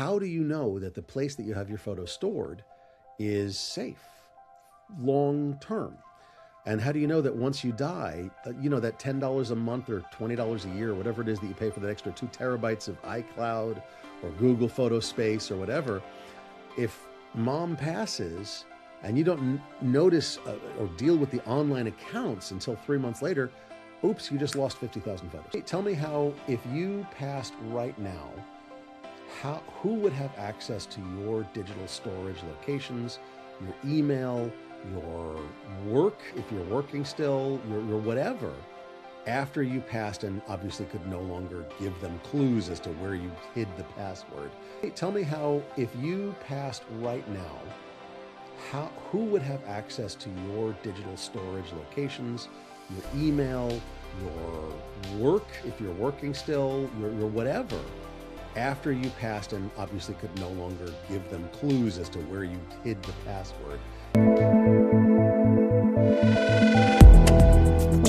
how do you know that the place that you have your photos stored is safe long term? And how do you know that once you die, that $10 a month or $20 a year, whatever it is that you pay for that extra 2 terabytes of iCloud or Google photo space or whatever, if mom passes and you don't notice or deal with the online accounts until 3 months later, oops, you just lost 50,000 photos. Hey, tell me how, if you passed right now, who would have access to your digital storage locations, your email, your work, if you're working still, your whatever, after you passed and obviously could no longer give them clues as to where you hid the password? Hey, tell me how, if you passed right now, who would have access to your digital storage locations, your email, your work, if you're working still, your whatever, after you passed and obviously could no longer give them clues as to where you hid the password?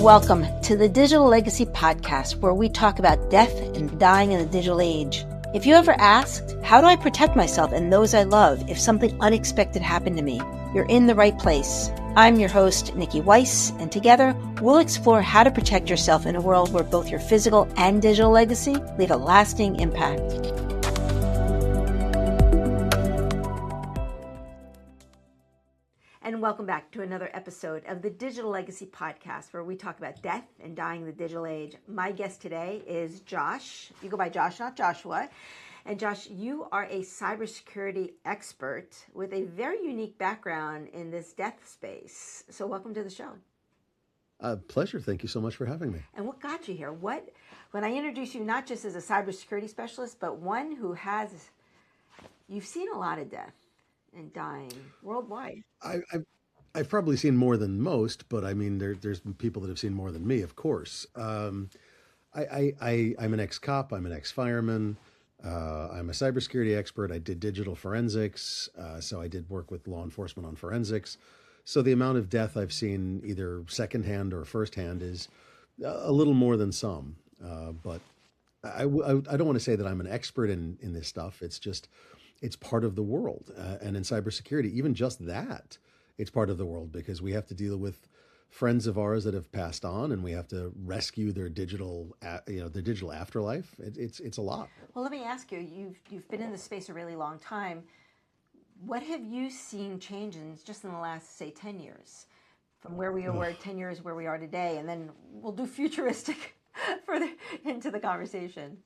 Welcome to the Digital Legacy Podcast, where we talk about death and dying in the digital age. If you ever asked, how do I protect myself and those I love if something unexpected happened to me? You're in the right place. I'm your host, Niki Weiss, and together we'll explore how to protect yourself in a world where both your physical and digital legacy leave a lasting impact. And welcome back to another episode of the Digital Legacy Podcast, where we talk about death and dying in the digital age. My guest today is Josh. You go by Josh, not Joshua. And Josh, you are a cybersecurity expert with a very unique background in this death space. So welcome to the show. Pleasure. Thank you so much for having me. And what got you here? When I introduce you not just as a cybersecurity specialist, but one who you've seen a lot of death and dying worldwide. I've probably seen more than most, but I mean, there's people that have seen more than me, of course. I'm an ex-cop. I'm an ex-fireman. I'm a cybersecurity expert. I did digital forensics, so I did work with law enforcement on forensics. So the amount of death I've seen, either secondhand or firsthand, is a little more than some. But I don't want to say that I'm an expert in this stuff. It's just, it's part of the world. And in cybersecurity, even just that, it's part of the world, because we have to deal with friends of ours that have passed on, and we have to rescue their digital afterlife. It's a lot. Well, let me ask you, you've been in this space a really long time. What have you seen change just in the last, say, 10 years? From where we were 10 years, where we are today, and then we'll do futuristic further into the conversation.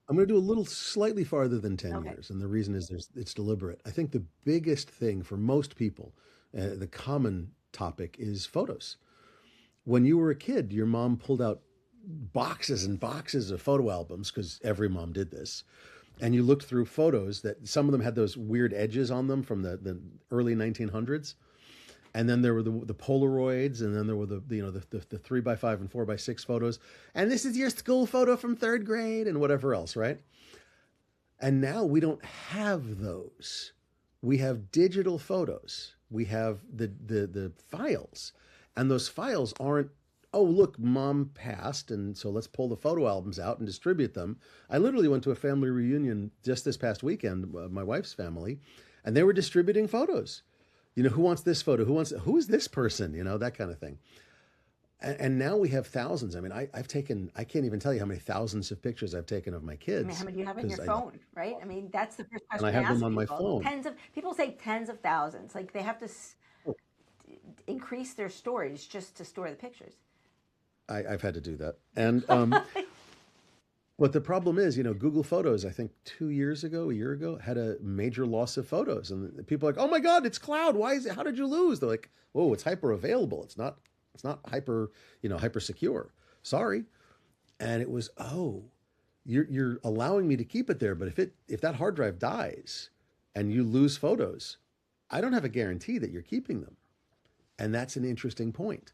I'm going to do a little slightly farther than 10 years. And the reason is it's deliberate. I think the biggest thing for most people, the common topic, is photos. When you were a kid, your mom pulled out boxes and boxes of photo albums, because every mom did this. And you looked through photos that some of them had those weird edges on them from the early 1900s. And then there were the Polaroids, and then there were the 3x5 and 4x6 photos. And this is your school photo from 3rd grade and whatever else, right? And now we don't have those. We have digital photos. We have the files. And those files aren't, oh, look, mom passed, and so let's pull the photo albums out and distribute them. I literally went to a family reunion just this past weekend, my wife's family, and they were distributing photos. Who wants this photo? Who is this person? That kind of thing. And now we have thousands. I mean, I can't even tell you how many thousands of pictures I've taken of my kids. I mean, how many do you have in your phone, right? I mean, that's the first question I have them on my people. phone. People say tens of thousands. Like, they have to increase their storage just to store the pictures. I've had to do that. And but the problem is, Google Photos, I think a year ago, had a major loss of photos. And people are like, oh my God, it's cloud. Why is it? How did you lose? They're like, oh, it's hyper available. It's not hyper secure. Sorry. And it was, oh, you're allowing me to keep it there. But if that hard drive dies and you lose photos, I don't have a guarantee that you're keeping them. And that's an interesting point.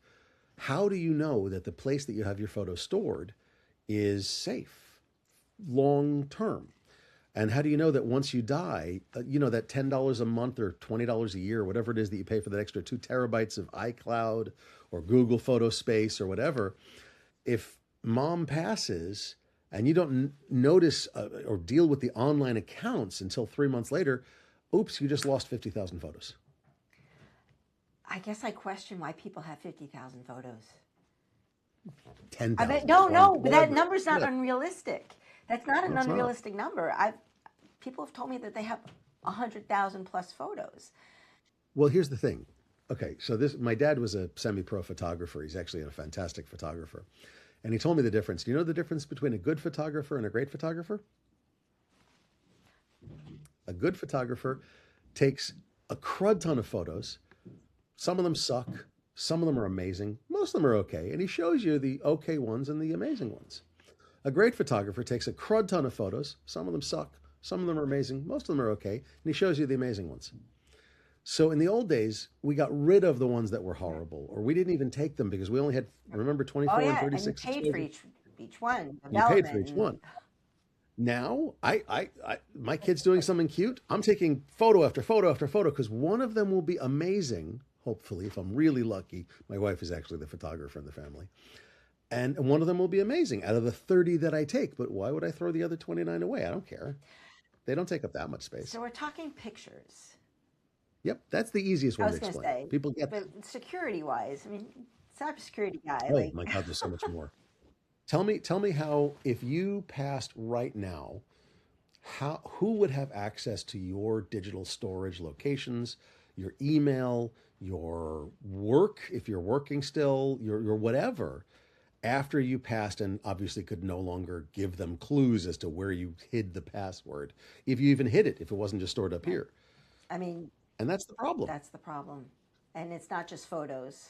How do you know that the place that you have your photos stored is safe long term? And how do you know that once you die, that $10 a month or $20 a year, whatever it is that you pay for that extra 2 terabytes of iCloud or Google photo space or whatever, if mom passes and you don't notice or deal with the online accounts until 3 months later. Oops, you just lost 50,000 photos. I guess I question why people have 50,000 photos. 10,000. I bet no, but that whatever. number's not Yeah. unrealistic. That's not an No, it's not. unrealistic number. People have told me that they have 100,000 plus photos. Well, here's the thing. Okay, so my dad was a semi-pro photographer. He's actually a fantastic photographer. And he told me the difference. Do you know the difference between a good photographer and a great photographer? A good photographer takes a crud ton of photos. Some of them suck. Some of them are amazing. Most of them are okay. And he shows you the okay ones and the amazing ones. A great photographer takes a crud ton of photos. Some of them suck. Some of them are amazing. Most of them are okay. And he shows you the amazing ones. So in the old days, we got rid of the ones that were horrible, or we didn't even take them because we only had, remember, 24 and 36. And you paid for each one. You paid for each one. Now, my kid's doing something cute. I'm taking photo after photo after photo because one of them will be amazing, hopefully, if I'm really lucky. My wife is actually the photographer in the family. And one of them will be amazing out of the 30 that I take. But why would I throw the other 29 away? I don't care. They don't take up that much space. So we're talking pictures. Yep, that's the easiest one to explain. Say, people get, but security-wise, I mean, cybersecurity guy. Oh my God, there's so much more. Tell me how, if you passed right now, who would have access to your digital storage locations, your email, your work, if you're working still, your whatever, after you passed and obviously could no longer give them clues as to where you hid the password, if you even hid it, if it wasn't just stored up here. I mean, and that's the problem. That's the problem. And it's not just photos.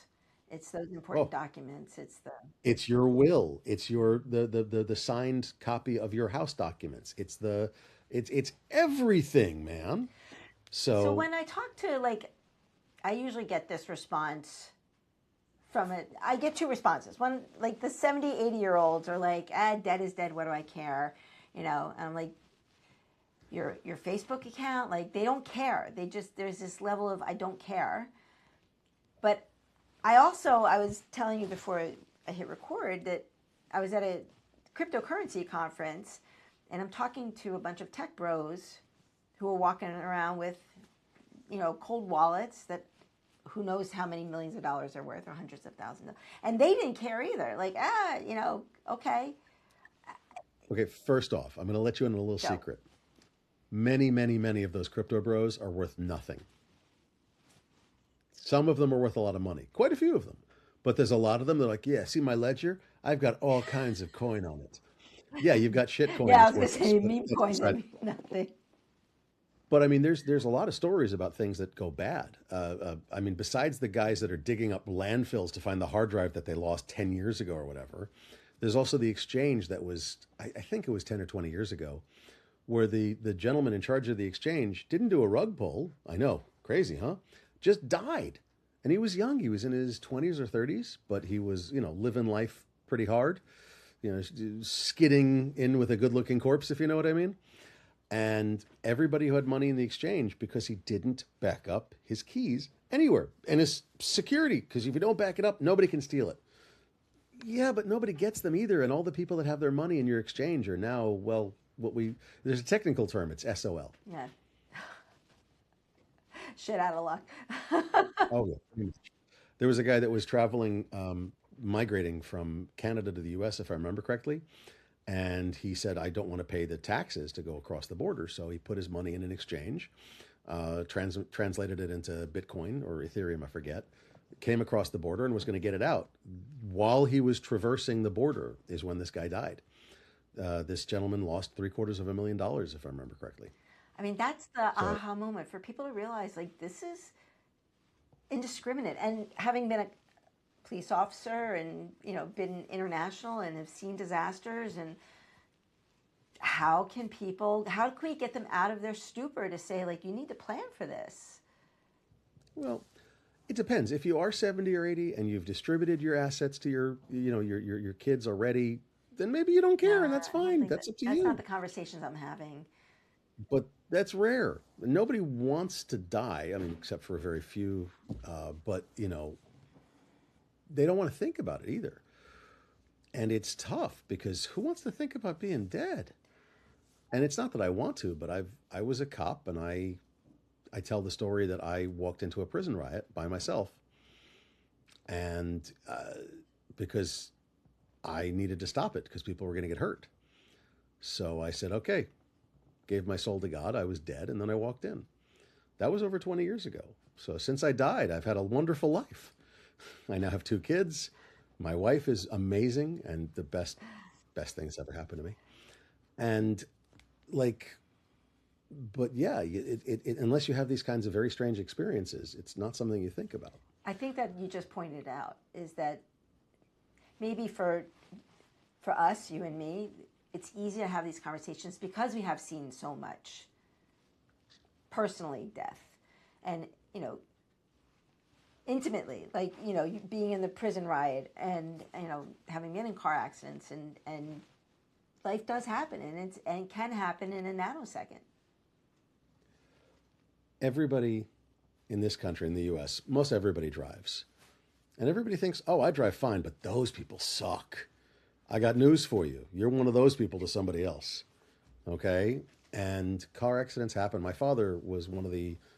It's those important documents. It's your will. It's the signed copy of your house documents. It's everything, man. So when I talk to, I usually get this response from it. I get two responses. One, like the 70, 80-year-olds are like, dead is dead. What do I care? And I'm like, your Facebook account, they don't care. There's this level of I don't care. But I was telling you before I hit record that I was at a cryptocurrency conference and I'm talking to a bunch of tech bros who are walking around with, cold wallets that who knows how many millions of dollars they're worth or hundreds of thousands. And they didn't care either. Okay. Okay, first off, I'm going to let you in on a little secret. Many, many, many of those crypto bros are worth nothing. Some of them are worth a lot of money, quite a few of them. But there's a lot of them that are like, yeah, see my ledger? I've got all kinds of coin on it. Yeah, you've got shit coin. Yeah, I was going to say meme coins that mean nothing. But I mean, there's a lot of stories about things that go bad. I mean, besides the guys that are digging up landfills to find the hard drive that they lost 10 years ago or whatever, there's also the exchange that was, I think it was 10 or 20 years ago, where the gentleman in charge of the exchange didn't do a rug pull. I know, crazy, huh? Just died. And he was young. He was in his 20s or 30s, but he was, living life pretty hard, skidding in with a good-looking corpse, if you know what I mean. And everybody who had money in the exchange, because he didn't back up his keys anywhere. And his security, because if you don't back it up, nobody can steal it. Yeah, but nobody gets them either. And all the people that have their money in your exchange are now, there's a technical term, it's SOL. Yeah. Shit out of luck. Oh, yeah. There was a guy that was traveling, migrating from Canada to the US, if I remember correctly. And he said, I don't want to pay the taxes to go across the border. So he put his money in an exchange, translated it into Bitcoin or Ethereum, I forget, came across the border and was going to get it out. While he was traversing the border is when this guy died. This gentleman lost $750,000, if I remember correctly. I mean, that's the aha moment for people to realize, this is indiscriminate. And having been a police officer and, been international and have seen disasters, and how can we get them out of their stupor to say, you need to plan for this? Well, it depends. If you are 70 or 80 and you've distributed your assets to your kids already, then maybe you don't care, and that's fine. That's up to you. That's not the conversations I'm having. But that's rare. Nobody wants to die. I mean, except for a very few. But they don't want to think about it either. And it's tough because who wants to think about being dead? And it's not that I want to, but I was a cop, and I tell the story that I walked into a prison riot by myself, and because I needed to stop it because people were going to get hurt. So I said, okay, gave my soul to God. I was dead, and then I walked in. That was over 20 years ago. So since I died, I've had a wonderful life. I now have 2 kids. My wife is amazing and the best things ever happened to me. And like, but yeah, unless you have these kinds of very strange experiences, it's not something you think about. I think that you just pointed out is that maybe for us, you and me, it's easy to have these conversations because we have seen so much personally death and, intimately, like, being in the prison riot and, having been in car accidents and life does happen and can happen in a nanosecond. Everybody in this country, in the US, most everybody drives. And everybody thinks, oh, I drive fine, but those people suck. I got news for you. You're one of those people to somebody else. Okay? And car accidents happen. My father was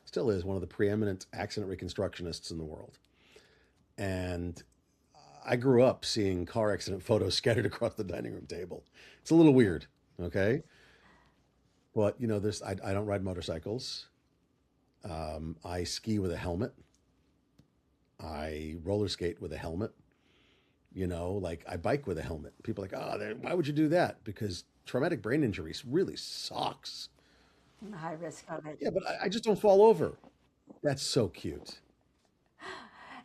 still is one of the preeminent accident reconstructionists in the world. And I grew up seeing car accident photos scattered across the dining room table. It's a little weird, okay? But, I don't ride motorcycles. I ski with a helmet. I roller skate with a helmet. I bike with a helmet. People are like, oh, why would you do that? Because traumatic brain injuries really sucks. The high risk of it. Yeah, but I just don't fall over. That's so cute.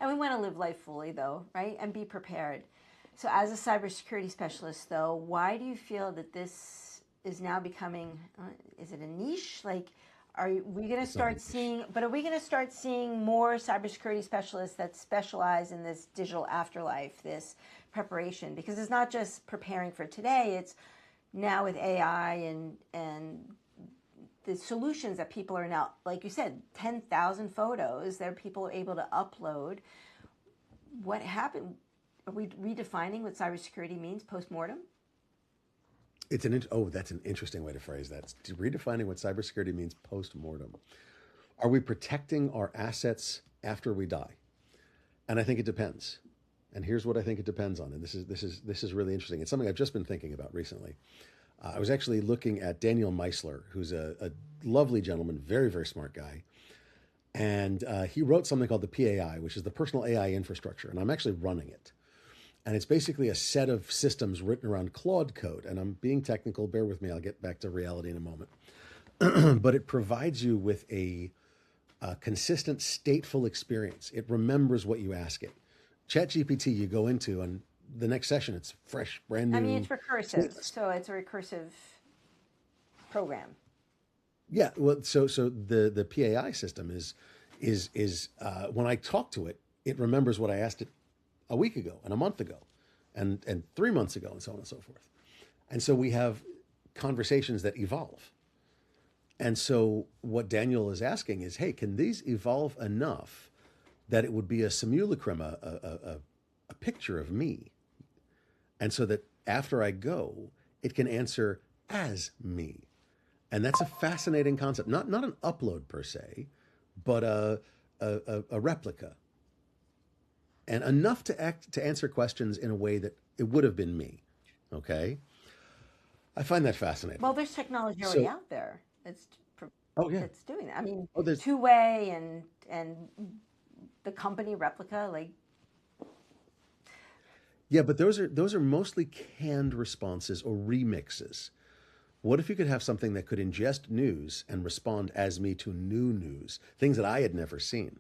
And we want to live life fully, though, right? And be prepared. So as a cybersecurity specialist, though, why do you feel that this is now becoming, is it a niche? Like, are we going to start seeing, but are we going to start seeing more cybersecurity specialists that specialize in this digital afterlife, this preparation? Because it's not just preparing for today, it's now with AI and the solutions that people are now, like you said, 10,000 photos that people are able to upload. What happened? Are we redefining what cybersecurity means postmortem? That's an interesting way to phrase that. Redefining what cybersecurity means postmortem. Are we protecting our assets after we die? And I think it depends. And here's what I think it depends on. And this is really interesting. It's something I've just been thinking about recently. I was actually looking at Daniel Meisler, who's a lovely gentleman, very, very smart guy. And he wrote something called the PAI, which is the Personal AI Infrastructure. And I'm actually running it. And it's basically a set of systems written around Claude code. And I'm being technical. Bear with me. I'll get back to reality in a moment. But it provides you with a consistent, stateful experience. It remembers what you ask it. ChatGPT, you go into, and the next session, it's fresh, brand new. I mean, it's recursive. So it's a recursive program. Yeah. Well, so the PAI system is when I talk to it, it remembers what I asked it a week ago and a month ago and 3 months ago and so on and so forth. And so we have conversations that evolve. And so what Daniel is asking is, hey, can these evolve enough that it would be a simulacrum, a picture of me? And so that after I go, it can answer as me. And that's a fascinating concept. Not an upload per se, but a replica. And enough to answer questions in a way that it would have been me. Okay? I find that fascinating. Well, there's technology already out there that's doing that. I mean, two-way and the company replica, like. Yeah, but those are mostly canned responses or remixes. What if you could have something that could ingest news and respond as me to new news, things that I had never seen?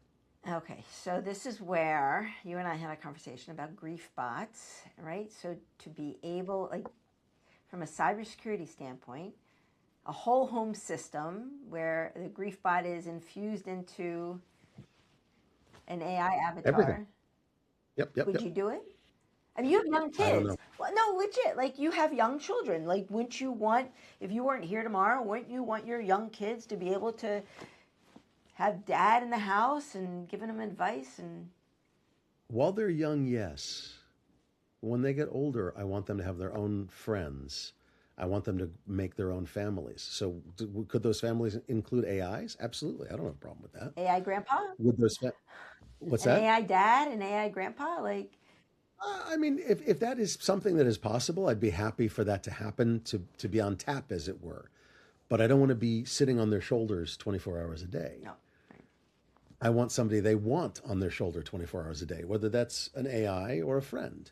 Okay, so this is where you and I had a conversation about grief bots, right? So to be able, like, from a cybersecurity standpoint, a whole home system where the grief bot is infused into an AI avatar. Everything. Yep. Would you do it? I mean, you have young kids. I don't know. Well, no, legit. Like, you have young children. Like, wouldn't you want, if you weren't here tomorrow, wouldn't you want your young kids to be able to have dad in the house and giving them advice? And while they're young, yes. When they get older, I want them to have their own friends. I want them to make their own families. So could those families include AIs? Absolutely. I don't have a problem with that. AI grandpa, Would those what's an that? AI dad, an AI grandpa, like I mean, if that is something that is possible, I'd be happy for that to happen, to be on tap, as it were. But I don't want to be sitting on their shoulders 24 hours a day. no. Right. I want somebody they want on their shoulder 24 hours a day, whether that's an AI or a friend,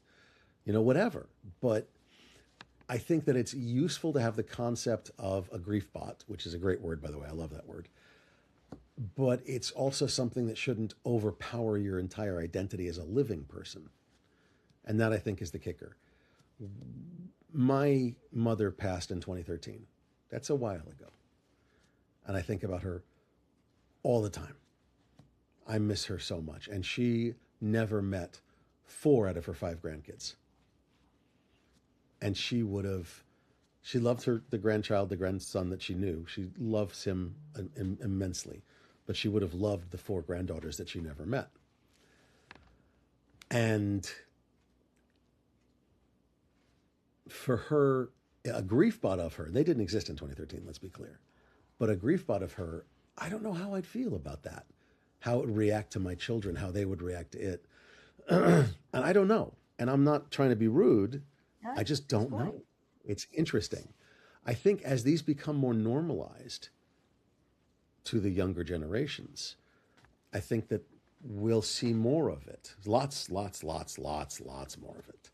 whatever. But I think that it's useful to have the concept of a grief bot, which is a great word, by the way. I love that word. But it's also something that shouldn't overpower your entire identity as a living person. And that, I think, is the kicker. My mother passed in 2013. That's a while ago. And I think about her all the time. I miss her so much. And she never met 4 out of her 5 grandkids. And she loved the grandchild, the grandson that she knew. She loves him immensely. But she would have loved the 4 granddaughters that she never met. And for her, a grief bot of her, they didn't exist in 2013, let's be clear. But a grief bot of her, I don't know how I'd feel about that. How it would react to my children, how they would react to it. And I don't know. And I'm not trying to be rude. I just don't know. It's interesting. I think as these become more normalized to the younger generations, I think that we'll see more of it. Lots more of it.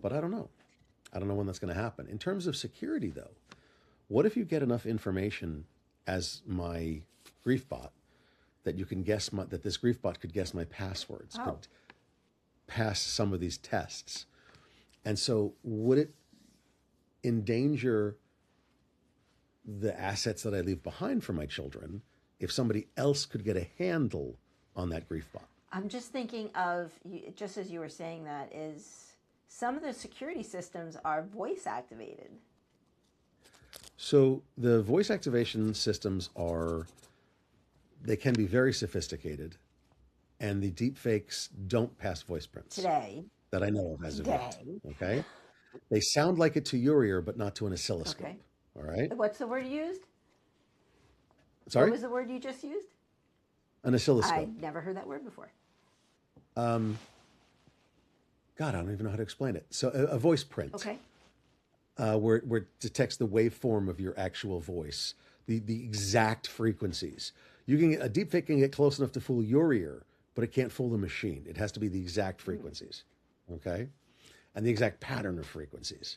But I don't know. I don't know when that's going to happen. In terms of security, though, what if you get enough information as my grief bot that you can guess that this grief bot could guess my passwords, could pass some of these tests? And so would it endanger the assets that I leave behind for my children if somebody else could get a handle on that grief bot? I'm just thinking of, just as you were saying that, is some of the security systems are voice activated. So the voice activation systems they can be very sophisticated, and the deep fakes don't pass voice prints. Today. That I know of as of yet. Okay? They sound like it to your ear, but not to an oscilloscope. Okay. All right? What's the word you used? Sorry? What was the word you just used? An oscilloscope. I never heard that word before. God, I don't even know how to explain it. So a voice print. Okay. Where it detects the waveform of your actual voice, the exact frequencies. A deepfake can get close enough to fool your ear, but it can't fool the machine. It has to be the exact frequencies, okay? And the exact pattern of frequencies.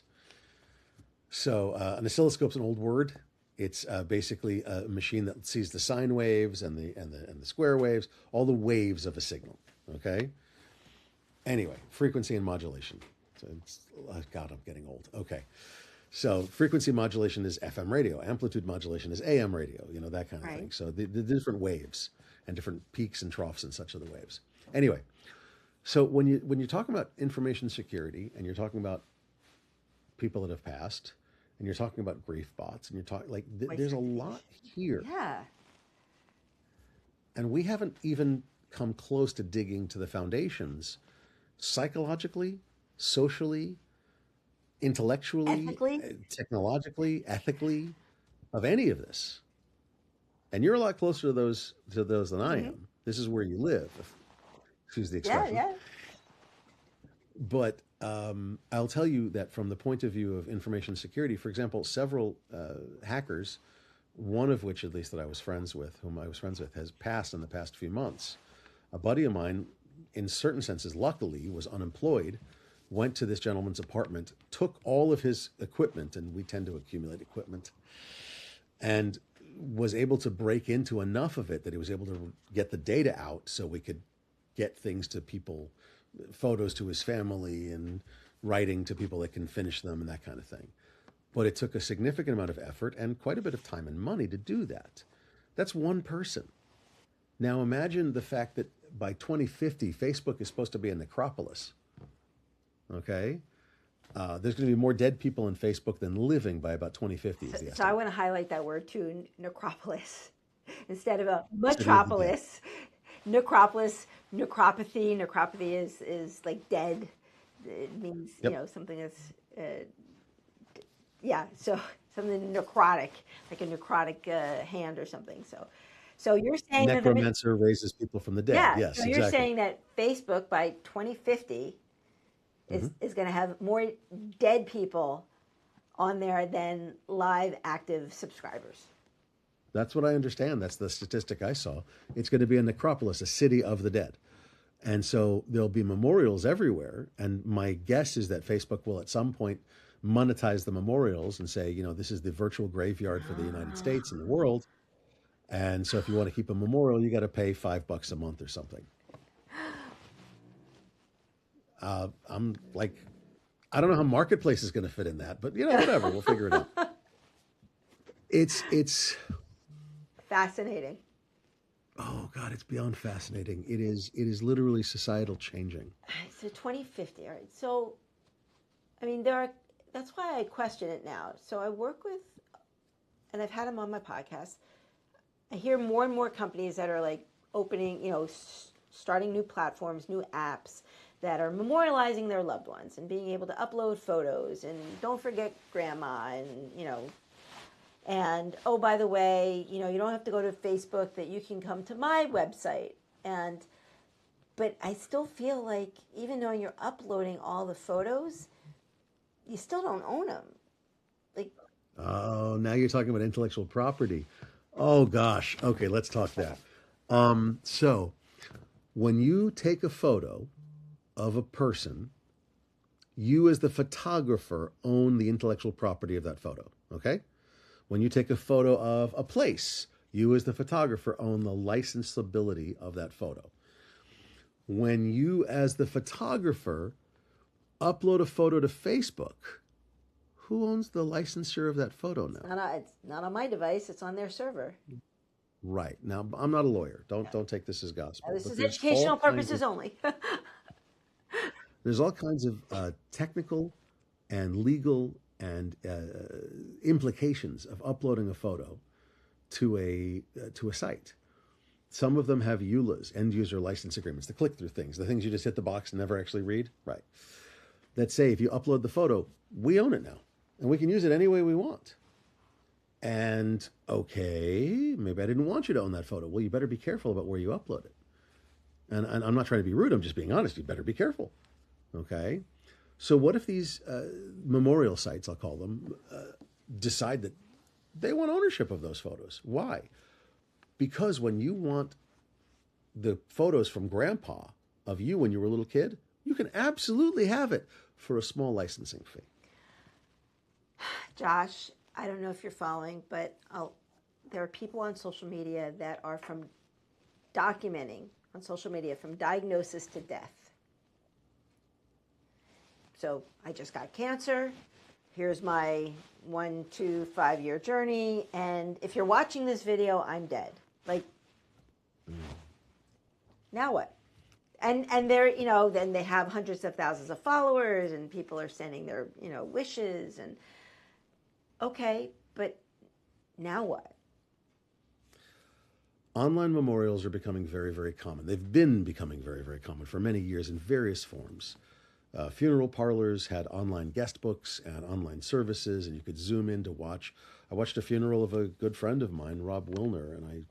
So an oscilloscope's an old word. It's basically a machine that sees the sine waves and the square waves, all the waves of a signal, okay? Anyway, frequency and modulation. So God, I'm getting old. Okay. So frequency modulation is FM radio. Amplitude modulation is AM radio, that kind of thing. So the different waves and different peaks and troughs and such are the waves. Anyway, so when you're talking about information security and you're talking about people that have passed and you're talking about grief bots and you're talking there's a lot here. Yeah. And we haven't even come close to digging to the foundations psychologically, socially, intellectually, ethically, technologically, ethically, of any of this. And you're a lot closer to those than I am. This is where you live. Excuse the expression. Yeah. But I'll tell you that from the point of view of information security, for example, several hackers, one of which at least that whom I was friends with, has passed in the past few months. A buddy of mine, in certain senses, luckily, was unemployed, went to this gentleman's apartment, took all of his equipment, and we tend to accumulate equipment, and was able to break into enough of it that he was able to get the data out so we could get things to people, photos to his family and writing to people that can finish them and that kind of thing. But it took a significant amount of effort and quite a bit of time and money to do that. That's one person. Now imagine the fact that by 2050, Facebook is supposed to be a necropolis. Okay? There's going to be more dead people in Facebook than living by about 2050. So I want to highlight that word too, necropolis. Instead of a metropolis, necropolis, necropathy. Necropathy is like dead It means, Yep. something that's, yeah, so something necrotic, like a necrotic hand or something. So you're saying that Necromancer raises people from the dead. yeah, so Yes, you're exactly. saying that Facebook by 2050 Hmm. is going to have more dead people on there than live active subscribers. That's what I understand. That's the statistic I saw. It's going to be a necropolis, a city of the dead. And so there'll be memorials everywhere. And my guess is that Facebook will at some point monetize the memorials and say, this is the virtual graveyard for the United States and the world. And so if you want to keep a memorial, you got to pay $5 a month or something. I'm like, I don't know how Marketplace is going to fit in that, but whatever, we'll figure it out. It's Fascinating. oh God, it's beyond fascinating. It is literally societal changing. So 2050. All right. So, I mean, that's why I question it now. So I work with, and I've had them on my podcast. I hear more and more companies that are like opening, starting new platforms, new apps that are memorializing their loved ones and being able to upload photos and don't forget grandma and oh, by the way, you don't have to go to Facebook, that you can come to my website. But I still feel like even though you're uploading all the photos, you still don't own them. Like, Oh, now you're talking about intellectual property. Oh gosh. Okay, let's talk that. So when you take a photo of a person, you as the photographer own the intellectual property of that photo. Okay? When you take a photo of a place, you as the photographer own the licensability of that photo. When you as the photographer upload a photo to Facebook, who owns the licensure of that photo now? it's not on my device, it's on their server. Right. Now, I'm not a lawyer. Don't take this as gospel. This But is there's all educational kinds purposes of only. there's all kinds of technical and legal and implications of uploading a photo to a site. Some of them have EULAs, end user license agreements, the click through things, the things you just hit the box and never actually read. Right. That say if you upload the photo, we own it now, and we can use it any way we want. And okay, maybe I didn't want you to own that photo. Well, you better be careful about where you upload it. And I'm not trying to be rude. I'm just being honest. You better be careful. Okay. So what if these memorial sites, I'll call them, decide that they want ownership of those photos? Why? Because when you want the photos from grandpa of you when you were a little kid, you can absolutely have it for a small licensing fee. Josh, I don't know if you're following, but there are people on social media that are documenting on social media from diagnosis to death. So I just got cancer. Here's my 1, 2, 5-year journey. And if you're watching this video, I'm dead. Like, now what? And they're, then they have hundreds of thousands of followers and people are sending their, wishes and okay, but now what? Online memorials are becoming very, very common. They've been becoming very, very common for many years in various forms. Funeral parlors had online guest books and online services, and you could zoom in to watch. I watched a funeral of a good friend of mine, Rob Wilner, and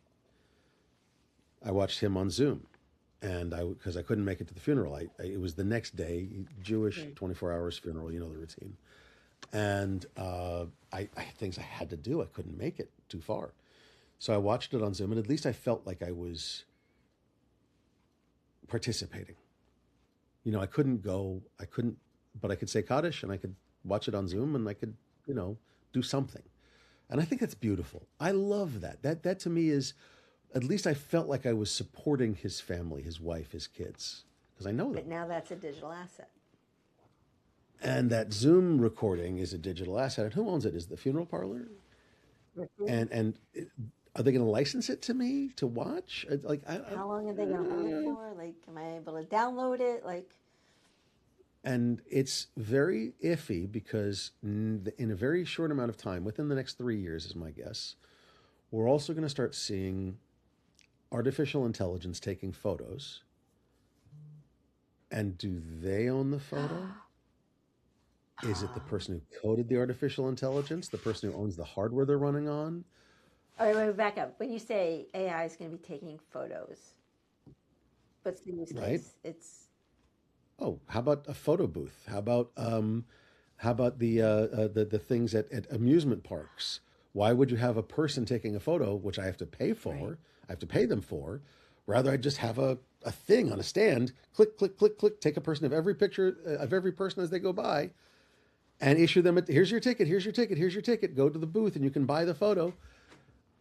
I watched him on Zoom. And because I couldn't make it to the funeral, it was the next day, Jewish 24 hours funeral, the routine. And I things I had to do. I couldn't make it too far. So I watched it on Zoom, and at least I felt like I was participating. I couldn't go, but I could say Kaddish, and I could watch it on Zoom, and I could, do something. And I think that's beautiful. I love that. That to me is, at least I felt like I was supporting his family, his wife, his kids, because I know them. But now that's a digital asset. And that Zoom recording is a digital asset. And who owns it? Is the funeral parlor? And are they going to license it to me to watch? How long are they going to own it for? Like, am I able to download it? And it's very iffy because in a very short amount of time, within the next 3 years, is my guess, we're also going to start seeing artificial intelligence taking photos And do they own the photo? Is it the person who coded the artificial intelligence, the person who owns the hardware they're running on? All right, wait, back up. When you say AI is going to be taking photos, what's the use Right? case? It's Oh, how about a photo booth? How about the things at amusement parks? Why would you have a person taking a photo, which I have to pay right. for? I have to pay them for. Rather, I just have a thing on a stand. Click, click, click, click. Take a person of every picture of every person as they go by, and issue them. Here's your ticket. Here's your ticket. Here's your ticket. Go to the booth, and you can buy the photo.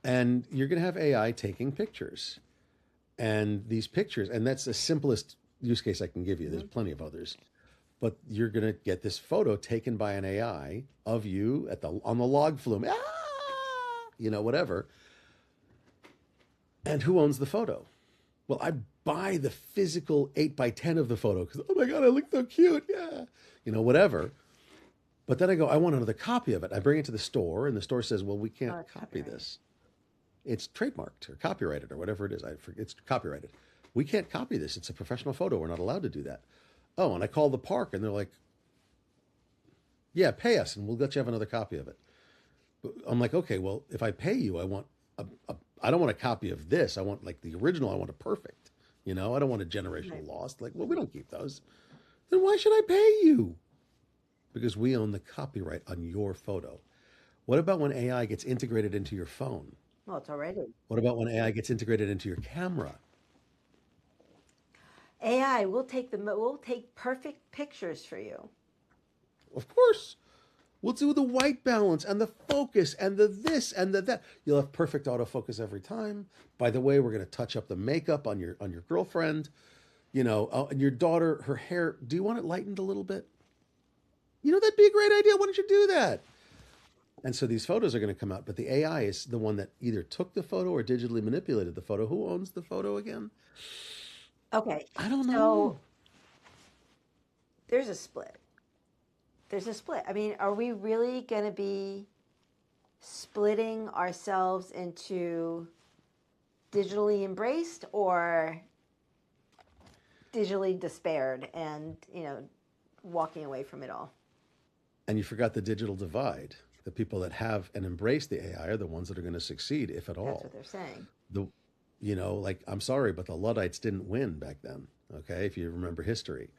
And you're going to have AI taking pictures, and these pictures, and that's the simplest use case I can give you. There's Mhm. plenty of others, but you're going to get this photo taken by an AI of you at the on the log flume, whatever. And who owns the photo? Well, I buy the physical 8 by 10 of the photo because, oh my God, I look so cute. Yeah. Whatever. But then I go, I want another copy of it. I bring it to the store, and the store says, well, we Oh, can't it's copy copyrighted. this. It's trademarked or copyrighted or whatever it is. I forget. It's copyrighted. We can't copy this. It's a professional photo. We're not allowed to do that. Oh, and I call the park, and they're like, yeah, pay us, and we'll let you have another copy of it. But I'm like, okay, well, if I pay you, I don't want a copy of this. I want like the original. I want a perfect. I don't want a Right. generational lost. Like, well, we don't keep those. Then why should I pay you? Because we own the copyright on your photo. What about when AI gets integrated into your phone? Well, it's already. What about when AI gets integrated into your camera? AI will take perfect pictures for you. Of course, we'll do the white balance and the focus and the this and the that. You'll have perfect autofocus every time. By the way, we're going to touch up the makeup on your girlfriend. And your daughter, her hair. Do you want it lightened a little bit? That'd be a great idea. Why don't you do that? And so these photos are going to come out, but the AI is the one that either took the photo or digitally manipulated the photo. Who owns the photo again? Okay, I don't know. so there's a split. There's a split. I mean, are we really going to be splitting ourselves into digitally embraced or digitally despaired and, walking away from it all? And you forgot the digital divide. The people that have and embrace the AI are the ones that are going to succeed, if at That's all. what they're saying. The, like, I'm sorry, but the Luddites didn't win back then. Okay, if you remember history,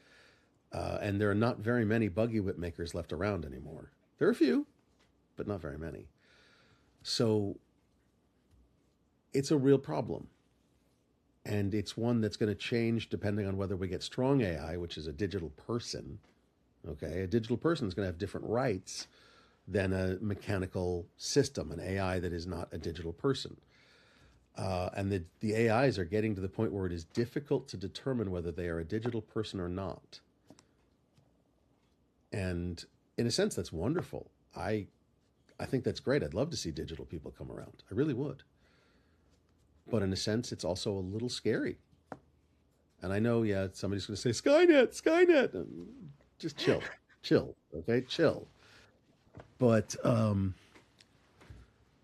and there are not very many buggy whip makers left around anymore. There are a few, but not very many. So it's a real problem, and it's one that's going to change depending on whether we get strong AI, which is a digital person. Okay, a digital person is going to have different rights than a mechanical system, an AI that is not a digital person. And the AIs are getting to the point where it is difficult to determine whether they are a digital person or not. And in a sense, that's wonderful. I think that's great. I'd love to see digital people come around. I really would. But in a sense, it's also a little scary. And I know, yeah, somebody's going to say, Skynet, Skynet. Just chill, chill, okay? Chill. But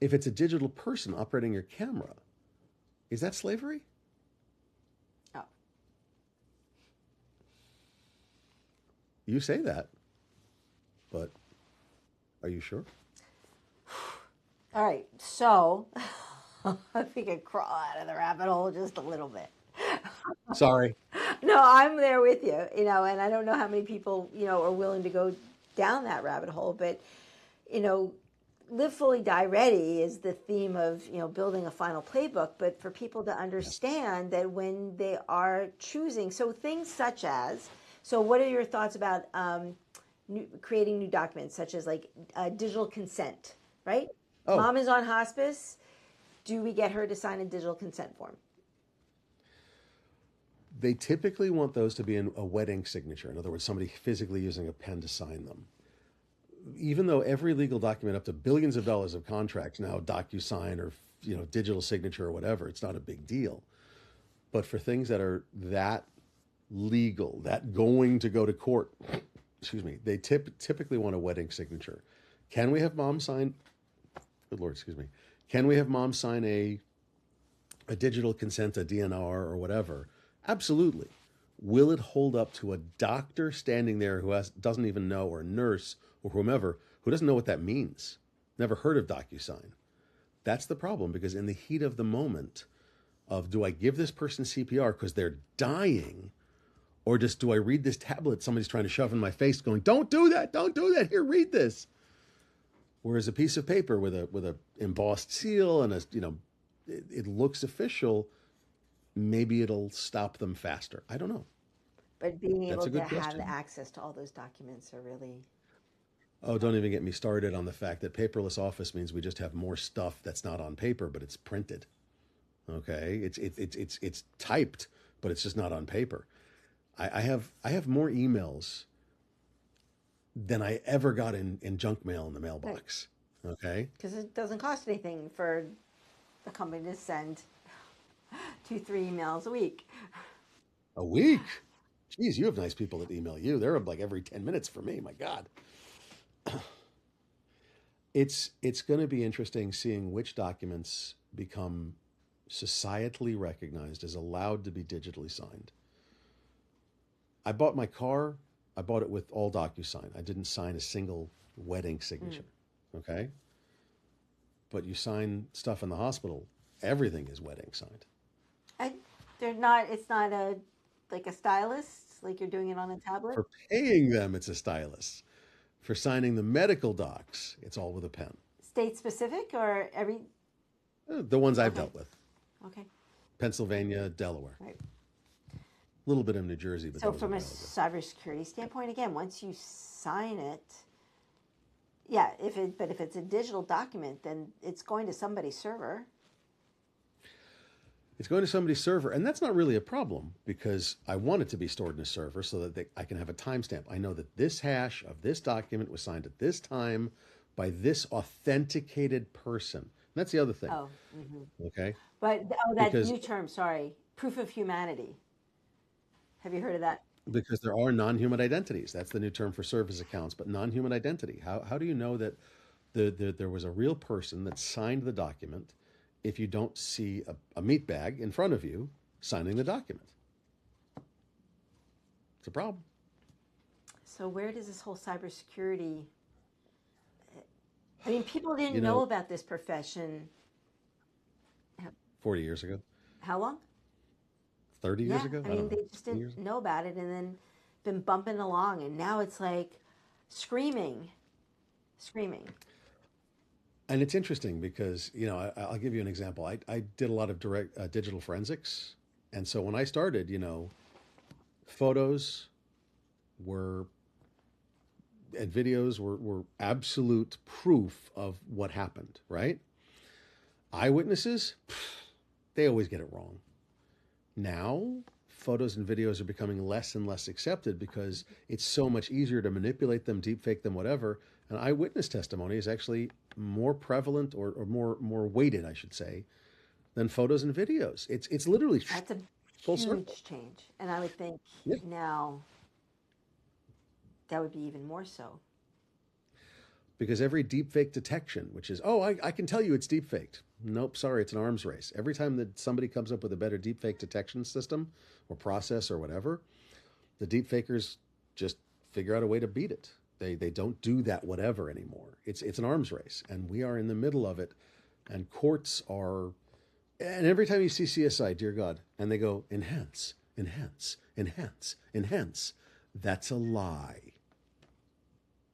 if it's a digital person operating your camera, is that slavery? Oh, You say that, but are you sure? all right. So if we could crawl out of the rabbit hole just a little bit. Sorry. No, I'm there with you, and I don't know how many people, are willing to go down that rabbit hole, but, you know, live fully, die ready is the theme of, building a final playbook, but for people to Yes. understand that when they are choosing, so things such as, so what are your thoughts about creating new documents, such as like digital consent, right? Oh, Mom is on hospice. Do we get her to sign a digital consent form? they typically want those to be in a wet ink signature. In other words, somebody physically using a pen to sign them. Even though every legal document up to billions of dollars of contracts now DocuSign or digital signature or whatever, it's not a big deal. But for things that are that legal, that going to go to court, excuse me, they typically want a wet ink signature. Can we have mom sign? Good Lord, excuse me. Can we have mom sign a digital consent, a DNR or whatever? Absolutely. Will it hold up to a doctor standing there who doesn't even know, or a nurse or whomever who doesn't know what that means? Never heard of DocuSign. That's the problem, because in the heat of the moment of, do I give this person CPR because they're dying, or just do I read this tablet somebody's trying to shove in my face going, don't do that, don't do that, here, read this. Whereas a piece of paper with a embossed seal and it looks official, maybe it'll stop them faster. I don't know. But being That's able a good to have question. the access to all those documents are really... Oh, don't even get me started on the fact that paperless office means we just have more stuff that's not on paper, but it's printed. Okay, it's typed, but it's just not on paper. I have more emails than I ever got in junk mail in the mailbox. Okay, because it doesn't cost anything for the company to send 2-3 emails a week. A week? Geez, you have nice people that email you. They're like every 10 minutes for me. My God. It's going to be interesting seeing which documents become societally recognized as allowed to be digitally signed. I bought my car. I bought it with all DocuSign. I didn't sign a single wet ink signature. Okay? But you sign stuff in the hospital, everything is wet ink signed. It's not like a stylus, like you're doing it on a tablet? For paying them, it's a stylus. For signing the medical docs, it's all with a pen. State specific or every? The ones I've dealt with. Okay. Pennsylvania, Delaware. Right. A little bit of New Jersey. But so from a cybersecurity standpoint, again, once you sign it, yeah, if it's a digital document, then it's going to somebody's server. It's going to somebody's server, and that's not really a problem, because I want it to be stored in a server so that I can have a timestamp. I know that this hash of this document was signed at this time by this authenticated person. And that's the other thing. Oh. Okay. But that new term, sorry, proof of humanity. Have you heard of that? Because there are non-human identities. That's the new term for service accounts, but non-human identity. How do you know that there was a real person that signed the document if you don't see a meat bag in front of you signing the document? It's a problem. So where does this whole cybersecurity... I mean, people didn't know about this profession 40 years ago. How long? 30 years ago? I mean, they just didn't know about it, and then been bumping along, and now it's like screaming. And it's interesting because, I'll give you an example. I did a lot of direct digital forensics. And so when I started, photos and videos were absolute proof of what happened, right? Eyewitnesses, they always get it wrong. Now, photos and videos are becoming less and less accepted because it's so much easier to manipulate them, deepfake them, whatever. And eyewitness testimony is actually more prevalent or more weighted, I should say, than photos and videos. It's literally that's a full huge circle. Change, and I would think now that would be even more so. Because every deepfake detection, which is, I can tell you it's deepfaked. Nope, sorry, it's an arms race. Every time that somebody comes up with a better deepfake detection system or process or whatever, the deepfakers just figure out a way to beat it. They don't do that whatever anymore. It's an arms race, and we are in the middle of it. And courts are, and every time you see CSI, dear God, and they go, enhance, enhance, enhance, enhance, that's a lie.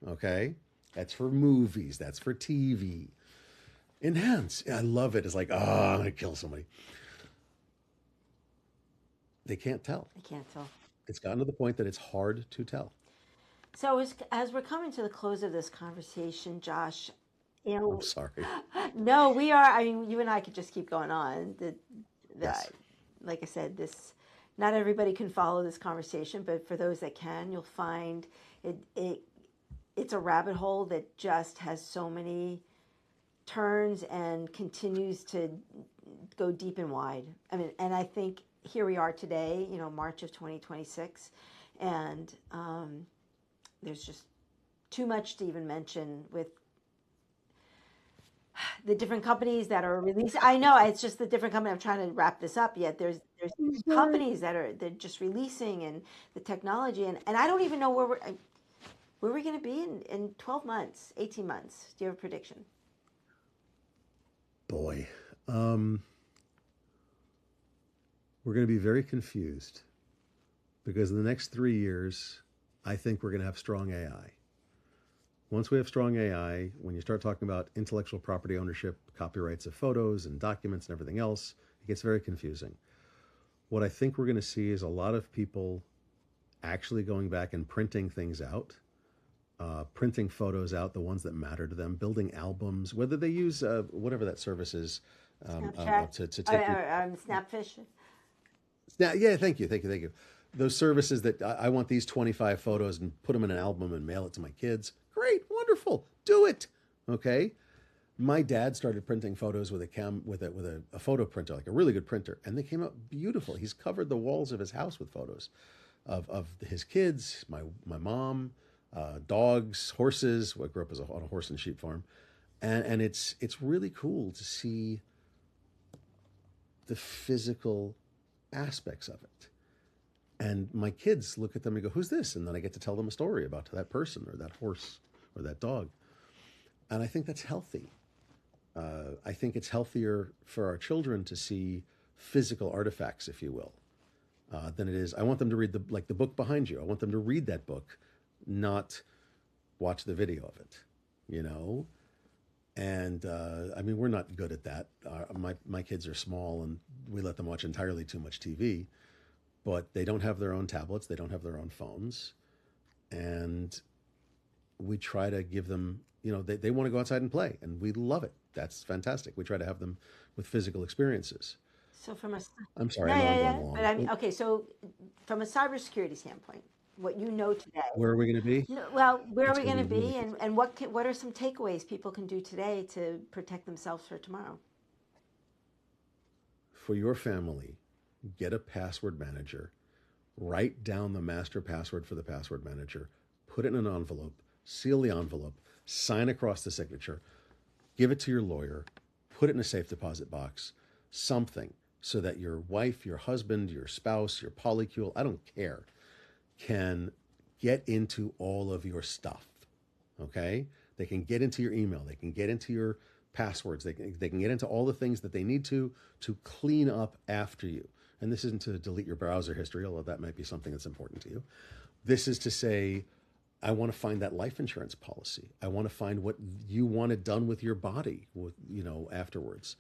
Okay? That's for movies. That's for TV. Enhance. I love it. It's like, I'm going to kill somebody. They can't tell. It's gotten to the point that it's hard to tell. So as we're coming to the close of this conversation, Josh, I'm sorry. No, we are. I mean, you and I could just keep going on. Yes. Like I said, not everybody can follow this conversation, but for those that can, you'll find it's a rabbit hole that just has so many turns and continues to go deep and wide. I mean, and I think here we are today, March of 2026, and there's just too much to even mention with the different companies that are releasing. I know it's just the different company. I'm trying to wrap this up yet. There's companies that they're just releasing and the technology and I don't even know where we're going to be in 12 months, 18 months. Do you have a prediction? Boy, we're going to be very confused because in the next 3 years, I think we're going to have strong AI. Once we have strong AI, when you start talking about intellectual property ownership, copyrights of photos and documents and everything else, it gets very confusing. What I think we're going to see is a lot of people actually going back and printing things out, printing photos out, the ones that matter to them, building albums, whether they use whatever that service is to take Snapfish. Yeah, thank you. Those services that I want these 25 photos and put them in an album and mail it to my kids. Great, wonderful, do it. Okay. My dad started printing photos with a photo printer, like a really good printer, and they came out beautiful. He's covered the walls of his house with photos of his kids, my mom, dogs, horses. I grew up on a horse and sheep farm, and it's really cool to see the physical aspects of it. And my kids look at them and go, "Who's this?" And then I get to tell them a story about that person or that horse or that dog. And I think that's healthy. I think it's healthier for our children to see physical artifacts, if you will, than it is. I want them to read the book behind you. I want them to read that book, not watch the video of it, And I mean, we're not good at that. My kids are small, and we let them watch entirely too much TV. But they don't have their own tablets. They don't have their own phones, and we try to give them. They want to go outside and play, and we love it. That's fantastic. We try to have them with physical experiences. So I'm sorry, I know I'm going long. But I mean, okay. So from a cybersecurity standpoint, what you know today. Where are we going to be? Well, where are we going to be, and what are some takeaways people can do today to protect themselves for tomorrow? For your family, get a password manager. Write down the master password for the password manager. Put it in an envelope. Seal the envelope. Sign across the signature. Give it to your lawyer. Put it in a safe deposit box. Something so that your wife, your husband, your spouse, your polycule, I don't care, can get into all of your stuff, okay? They can get into your email. They can get into your passwords. They can get into all the things that they need to clean up after you. And this isn't to delete your browser history, although that might be something that's important to you. This is to say, I want to find that life insurance policy. I want to find what you wanted done with your body, afterwards.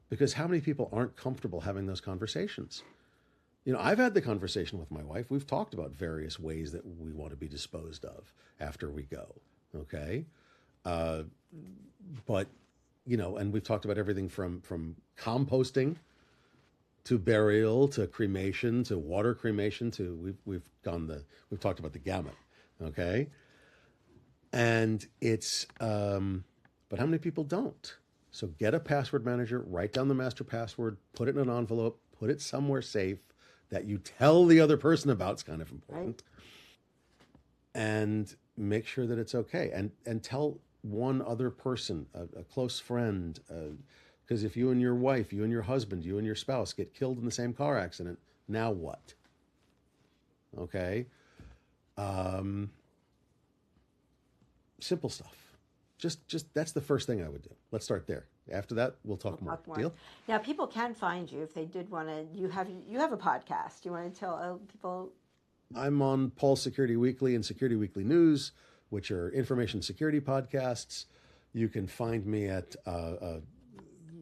Because how many people aren't comfortable having those conversations? I've had the conversation with my wife. We've talked about various ways that we want to be disposed of after we go, okay? But, and we've talked about everything from composting to burial to cremation to water cremation to we've talked about the gamut, okay? And it's but how many people don't? So get a password manager, write down the master password, put it in an envelope, put it somewhere safe that you tell the other person about. It's kind of important. Right. And make sure that it's okay. And tell one other person, a close friend, because if you and your wife, you and your husband, you and your spouse get killed in the same car accident, now what? Okay? Simple stuff. Just that's the first thing I would do. Let's start there. After that, we'll talk more. Deal? Now, people can find you if they did want to. You have a podcast. You want to tell people? I'm on Paul's Security Weekly and Security Weekly News, which are information security podcasts. You can find me at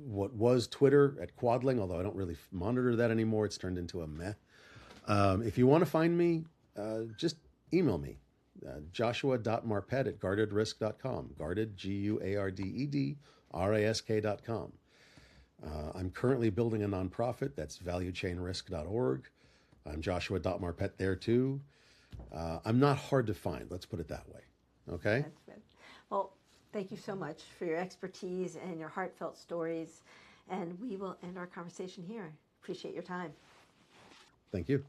what was Twitter at Quadling, although I don't really monitor that anymore. It's turned into a meh. If you want to find me, just email me. Joshua.marpet@guardedrisk.com. Guarded, GUARDED, I'm currently building a nonprofit. That's valuechainrisk.org. I'm Joshua.marpet there too. I'm not hard to find. Let's put it that way. Okay? That's good. Well, thank you so much for your expertise and your heartfelt stories. And we will end our conversation here. Appreciate your time. Thank you.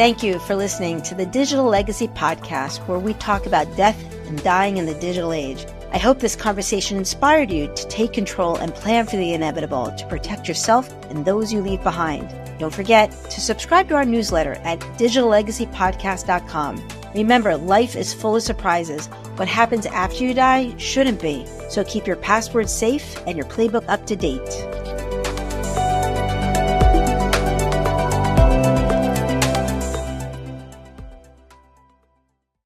Thank you for listening to the Digital Legacy Podcast, where we talk about death and dying in the digital age. I hope this conversation inspired you to take control and plan for the inevitable to protect yourself and those you leave behind. Don't forget to subscribe to our newsletter at digitallegacypodcast.com. Remember, life is full of surprises. What happens after you die shouldn't be. So keep your passwords safe and your playbook up to date.